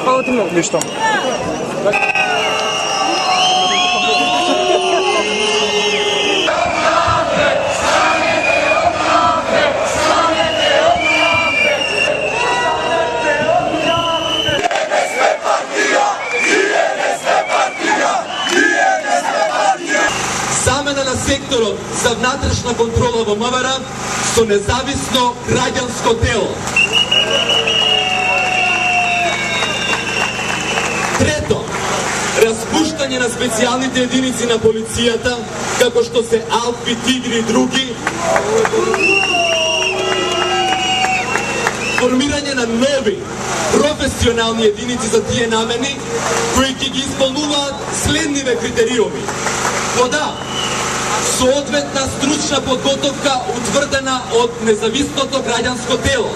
Hvala ti mnogo. Ništa. Замена на секторот за внатрешна контрола во МВР со независно граѓанско тело. Трето, распуштање на специјалните единици на полицијата, како што се Алфи, Тигри и други. Формирање на нови професионални единици за тие намени, кои ќе ги исполнуваат следниве критериуми. Вода, соодветна стручна подготовка утврдена од независното граѓанско тело.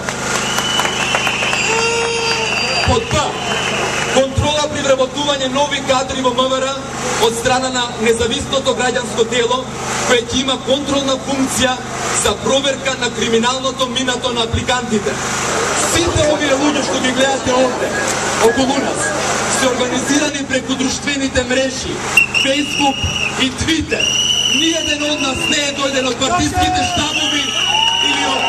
Под Б, контрола при вработување нови кадри во МВР од страна на независното граѓанско тело, кое ќе има контролна функција за проверка на криминалното минато на апликантите. Сите овие луѓе што ги гледате овде, околу нас, се организирани преку друштвените мрежи, Facebook и Twitter. Ниједен од нас не е дојден од партиските штабови или од